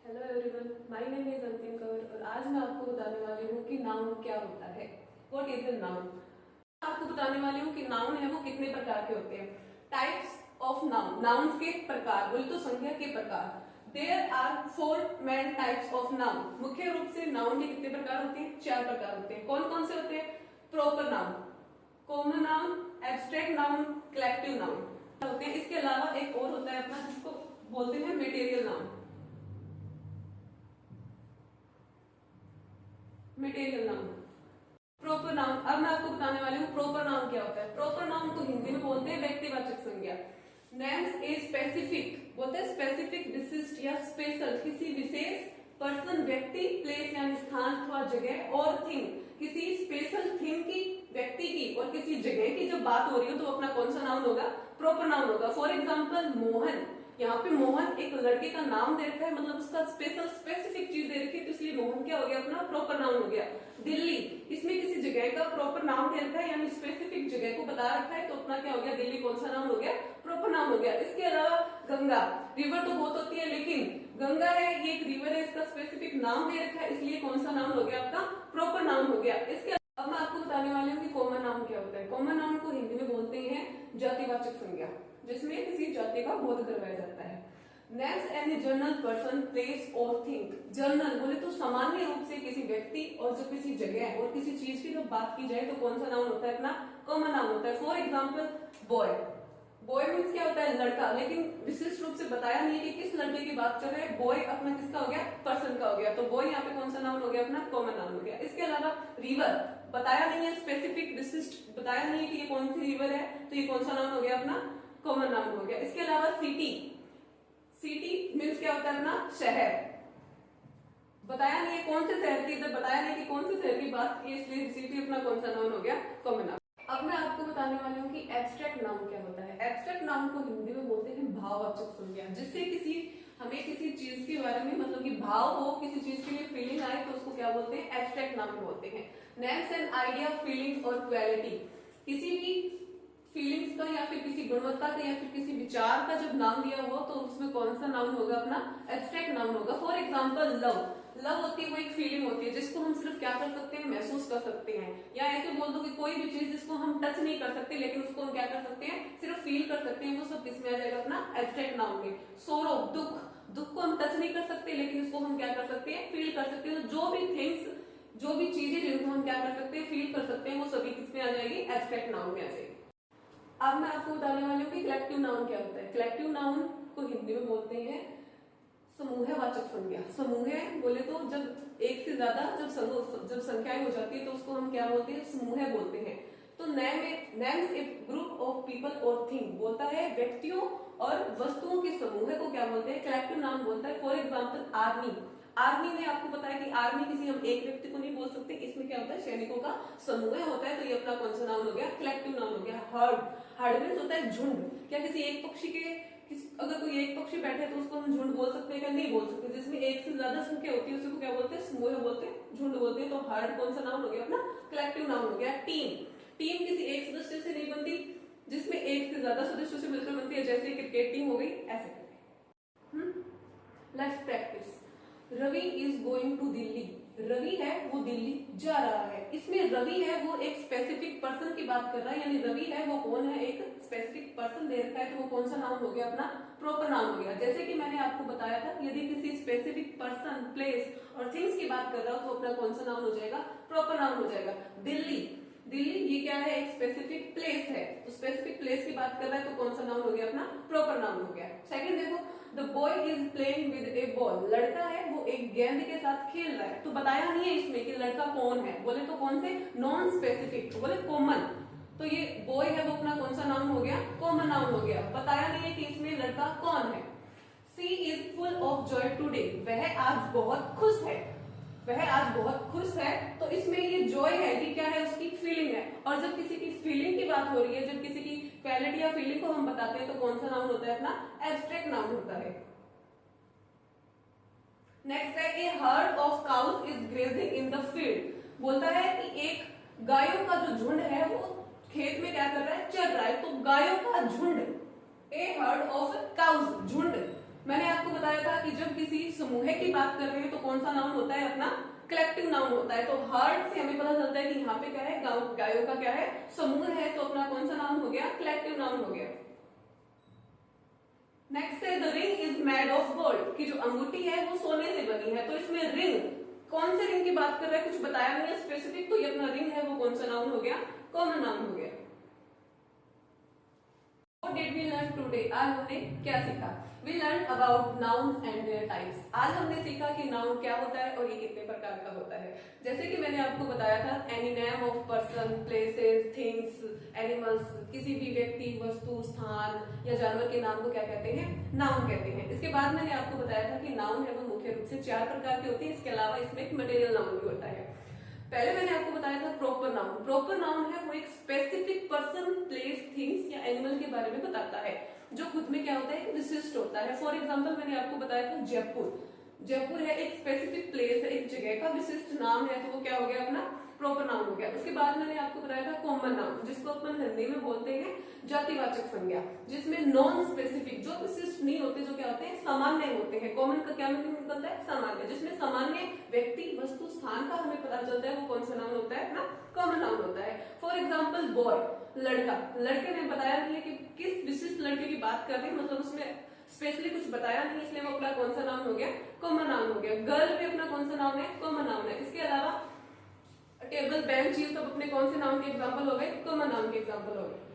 Hello everyone, my name is अंतिम कौर और आज मैं आपको बताने वाली हूँ कि नाउन क्या होता है। What is a noun. आपको बताने वाली हूँ कि नाउन है वो कितने प्रकार के होते हैं। टाइप्स ऑफ नाउन, नाउन्स के प्रकार, बोले तो संज्ञा के प्रकार। There are 4 main types of noun. मुख्य रूप से नाउन के कितने प्रकार होते हैं? 4 प्रकार होते हैं। कौन कौन से होते हैं? Proper noun, common noun, abstract noun, collective noun होते हैं। इसके अलावा एक और होता है अपना जिसको बोलते हैं material noun. Material noun, proper noun. अब मैं आपको बताने वाली हूँ प्रॉपर नाउन क्या होता है। प्रॉपर नाउन को हिंदी में बोलते हैं व्यक्तिवाचक संज्ञा। नेम्स ए स्पेसिफिक, बोलते हैं स्पेसिफिक, विशिष्ट या स्पेशल, किसी विशेष पर्सन, व्यक्ति, प्लेस यानी स्थान अथवा जगह, और थिंग, किसी स्पेशल थिंग की, व्यक्ति की और किसी जगह की जब बात हो रही हो तो अपना कौन सा नाउन होगा? प्रॉपर नाउन होगा। फॉर एग्जाम्पल मोहन, यहाँ पे मोहन एक लड़के का नाम दे रखा है, मतलब उसका स्पेशल स्पेसिफिक चीज दे रखी है, तो इसलिए मोहन क्या हो गया? अपना प्रॉपर नाउन हो गया। दिल्ली, इसमें किसी जगह का प्रॉपर नाम दे रखा है, यानी स्पेसिफिक जगह को बता रखा है, तो अपना क्या हो गया? दिल्ली कौन सा नाउन हो गया? प्रॉपर नाउन हो गया। इसके अलावा गंगा, रिवर तो बहुत होती है लेकिन गंगा है, ये एक रिवर है, इसका स्पेसिफिक नाम दे रखा है, इसलिए कौन सा नाउन हो गया? आपका प्रॉपर नाउन हो गया। इसके अब मैं आपको बताने वाली हूँ कि कॉमन नाउन क्या होता है। कॉमन नाउन को हिंदी में बोलते हैं जातिवाचक संज्ञा, जिसमें किसी जाति का बोध करवाया जाता है। Names any general person, place और थिंग। जनरल बोले तो सामान्य रूप से किसी व्यक्ति और जो किसी जगह और किसी चीज की जब बात की जाए तो कौन सा नाउन होता है? अपना कॉमन नाउन होता है। For example boy, boy means क्या होता है? लड़का, लेकिन विशिष्ट रूप से बताया नहीं है कि किस लड़के की बात कर रहे हैं। बॉय अपना किसका हो गया? पर्सन का हो गया, तो बॉय यहाँ पे कौन सा नाउन हो गया? अपना कॉमन नाउन हो गया। इसके अलावा रिवर, बताया नहीं है, स्पेसिफिक विशिष्ट बताया नहीं है कि ये कौन सी रिवर है, तो ये कौन सा नाउन हो गया? अपना कॉमन नाउन हो गया। इसके अलावा सिटी, सिटी मीन्स क्या होता है? अपना शहर, बताया नहीं है कौन से शहर की, इधर बताया नहीं कि कौन से शहर की बात की, इसलिए सिटी अपना कौन सा नाउन हो गया? Common noun. अब मैं आपको बताने वाली हूँ कि एब्स्ट्रैक्ट नाउन क्या होता है। एब्स्ट्रैक्ट नाउन को हिंदी में बोलते हैं भाववाचक संज्ञा, जिससे हमें किसी चीज के बारे में, मतलब कि भाव हो, किसी चीज के लिए फीलिंग आए, तो उसको क्या बोलते हैं? एब्स्ट्रैक्ट नाउन बोलते हैं। नेम्स एंड आइडिया, फीलिंग्स और क्वालिटी, किसी भी फीलिंग्स का या फिर किसी गुणवत्ता का या फिर किसी विचार का जब नाम दिया हो तो उसमें कौन सा नाउन होगा? अपना एब्स्ट्रैक्ट नाउन होगा। फॉर एग्जांपल लव, लव होती है वो एक फीलिंग होती है जिसको हम सिर्फ क्या कर सकते हैं? महसूस कर सकते हैं। या ऐसे बोल दो कि कोई भी चीज जिसको हम टच नहीं कर सकते लेकिन उसको हम क्या कर सकते हैं? सिर्फ फील कर सकते हैं, वो सब किसमें आ जाएगा? अपना एब्स्ट्रैक्ट नाउन में। सोरो, दुख, दुख को हम टच नहीं कर सकते लेकिन उसको हम क्या कर सकते हैं? फील कर सकते हैं। तो जो भी थिंग्स, जो भी चीजें जिनको हम क्या कर सकते हैं? फील कर सकते हैं, वो सभी किसमें आ जाएगी? एब्स्ट्रैक्ट नाउन में आ जाएगी। अब मैं आपको बताने वाली हूँ कि कलेक्टिव नाउन क्या होता है। कलेक्टिव नाउन को हिंदी में बोलते हैं समूहवाचक संज्ञा। समूह बोले तो जब एक से ज्यादा जब संख्याएं हो जाती है तो उसको हम क्या बोलते हैं? समूह बोलते हैं। तो names A group of people और थिंग, बोलता है व्यक्तियों और वस्तुओं के समूह को क्या बोलते हैं? कलेक्टिव नाउन बोलता है। फॉर एग्जाम्पल आर्मी, आर्मी में आपको पता है कि आर्मी किसी हम एक व्यक्ति को नहीं बोल सकते, इसमें क्या होता है? सैनिकों का समूह होता है, तो ये अपना कौन सा नाउन हो गया? कलेक्टिव नाउन हो गया। हर्ड, हर्ड मीन्स होता है झुंड। क्या किसी एक पक्षी के, अगर कोई एक पक्षी बैठे तो उसको हम झुंड बोल सकते हैं? क्या नहीं बोल सकते। जिसमें एक से ज्यादा संख्या होती है उसको क्या बोलते हैं? समूह बोलते हैं, झुंड बोलते हैं। तो हर्ड कौन सा नाउन हो गया? अपना कलेक्टिव नाउन हो गया। टीम, टीम किसी एक सदस्य से नहीं बनती, जिसमें एक से ज्यादा सदस्यों से मिलकर बनती है, जैसे क्रिकेट टीम हो गई, ऐसे करके। Let's practise. Ravi is going to Delhi, Ravi है वो दिल्ली जा रहा है। इसमें रवि है वो एक स्पेसिफिक पर्सन की बात कर रहा है, यानी रवि है वो कौन है? एक स्पेसिफिक पर्सन दे रखा है, तो वो कौन सा नाउन हो गया? अपना प्रॉपर नाउन हो गया। जैसे कि मैंने आपको बताया था, यदि किसी स्पेसिफिक पर्सन, प्लेस और थिंग्स की बात कर रहा हो तो अपना कौन सा नाउन हो जाएगा? प्रॉपर नाउन हो जाएगा। दिल्ली, दिल्ली ये क्या है? एक स्पेसिफिक प्लेस है, तो स्पेसिफिक प्लेस की बात कर रहा है तो कौन सा नाउन हो गया? अपना प्रॉपर नाउन हो गया। सेकंड देखो, the boy is playing with A ball, लड़का है वो एक गेंद के साथ खेल रहा है। तो बताया नहीं है इसमें कि लड़का कौन है, बोले तो कौन से? नॉन स्पेसिफिक, बोले कॉमन। तो ये बॉय है वो अपना कौन सा नाउन हो गया? कॉमन नाउन हो गया। बताया नहीं है कि इसमें लड़का कौन है। She is full of joy today, वह आज बहुत खुश है, वह आज बहुत खुश है। तो इसमें ये जॉय है, ये क्या है? उसकी फीलिंग है। और जब किसी की फीलिंग की बात हो रही है, जब किसी की क्वालिटी या फीलिंग को हम बताते हैं तो कौन सा नाउन होता है? अपना एब्स्ट्रैक्ट नाउन होता है। नेक्स्ट है, a herd of cows is grazing in the field, बोलता है कि एक गायों का जो झुंड है वो खेत में क्या कर रहा है? चल रहा है। तो गायों का झुंड, ए हर्ड ऑफ काउज, झुंड, मैंने आपको बताया था कि जब किसी समूह की बात कर रहे हैं तो कौन सा नाउन होता है अपना, कलेक्टिव नाउन होता है। तो हर्ड से हमें पता चलता है कि यहाँ पे क्या है, गायों का क्या है, समूह है, तो अपना कौन सा नाउन हो गया, कलेक्टिव नाउन हो गया। नेक्स्ट है the ring is made of gold, की जो अंगूठी है वो सोने से बनी है। तो इसमें रिंग, कौन से रिंग की बात कर रहा है, कुछ बताया नहीं है स्पेसिफिक, तो ये अपना रिंग है वो कौन सा नाउन हो गया, कॉमन नाउन हो गया। What did we learn today? आज हमने क्या सीखा? We learned about nouns and their types. आज हमने सीखा कि नाउन क्या होता है और ये कितने प्रकार का होता है। जैसे कि मैंने आपको बताया था, any name of person, places, things, animals, किसी भी व्यक्ति, वस्तु, स्थान या जानवर के नाम को क्या कहते हैं, नाउन कहते हैं। इसके बाद मैंने आपको बताया था कि नाउन है वो मुख्य रूप से 4 प्रकार के होते हैं। इसके अलावा इसमें एक मटेरियल नाउन भी होता है। पहले मैंने आपको बताया था प्रॉपर नाउन। प्रॉपर नाउन है वो एक स्पेसिफिक पर्सन, प्लेस, थिंग्स या एनिमल के बारे में बताता है, जो खुद में क्या होता है, विशिष्ट होता है। फॉर एग्जांपल मैंने आपको बताया था जयपुर। जयपुर है एक स्पेसिफिक प्लेस है, एक जगह का विशिष्ट नाम है, तो वो क्या हो गया, अपना प्रॉपर नाउन हो गया। उसके बाद मैंने आपको बताया था कॉमन नाउन, जिसको अपन हिंदी में बोलते हैं जातिवाचक संज्ञा, जिसमें नॉन स्पेसिफिक, जो विशिष्ट नहीं होते, जो क्या होते हैं, सामान्य होते हैं। कॉमन का क्या मीनिंग निकलता है, सामान्य। जिसमें सामान्य व्यक्ति, वस्तु, स्थान का हमें पता चलता है, वो कौन सा नाउन होता है ना, कॉमन नाउन होता है। फॉर एग्जाम्पल बॉय, लड़का। लड़के में बताया नहीं है कि किस विशिष्ट लड़के की बात कर रहे हैं, मतलब उसमें स्पेशली कुछ बताया नहीं, इसलिए वो अपना कौन सा नाउन हो गया, कॉमन नाउन हो गया। गर्ल भी अपना कौन सा नाउन है, कॉमन नाउन है। इसके अलावा टेबल, बेंच, ये सब अपने कौन से नाउन के एग्जांपल हो गए, कॉमन नाउन के एग्जांपल हो गए।